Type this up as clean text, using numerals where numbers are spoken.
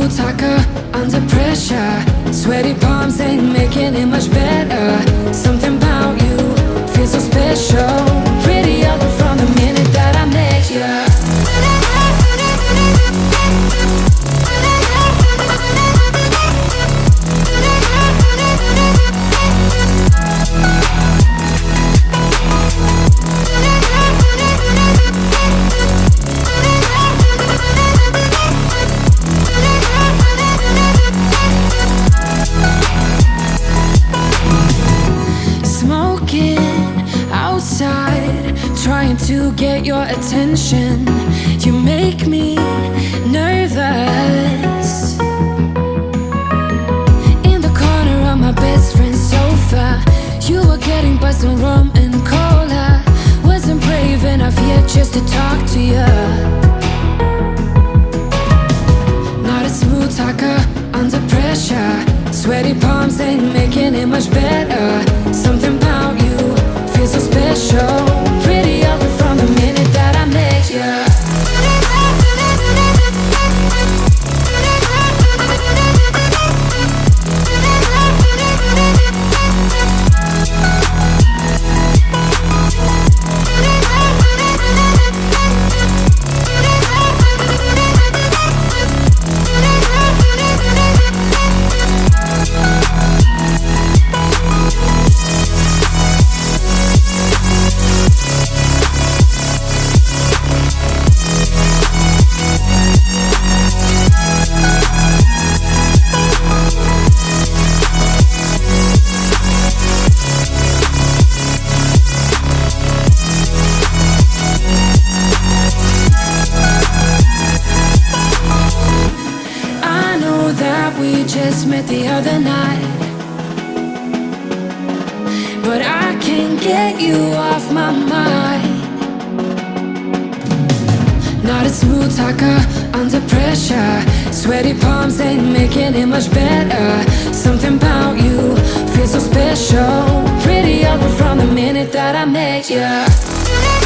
smooth talker under pressure. Sweaty palms ain't making it much better. Something about you feels so special. Pretty other from the minute that I met you. Trying to get your attention. You make me nervous. In the corner of my best friend's sofa, you were getting buzzed on rum and cola. Wasn't brave enough yet just to talk to you. Not a smooth talker under pressure. Sweaty palms ain't making it much better. Something about you feels so special. Pretty other from the minute that I met you. Just met the other night, but I can't get you off my mind. Not a smooth talker under pressure. Sweaty palms ain't making it much better. Something about you feels so special. Pretty other from the minute that I met you.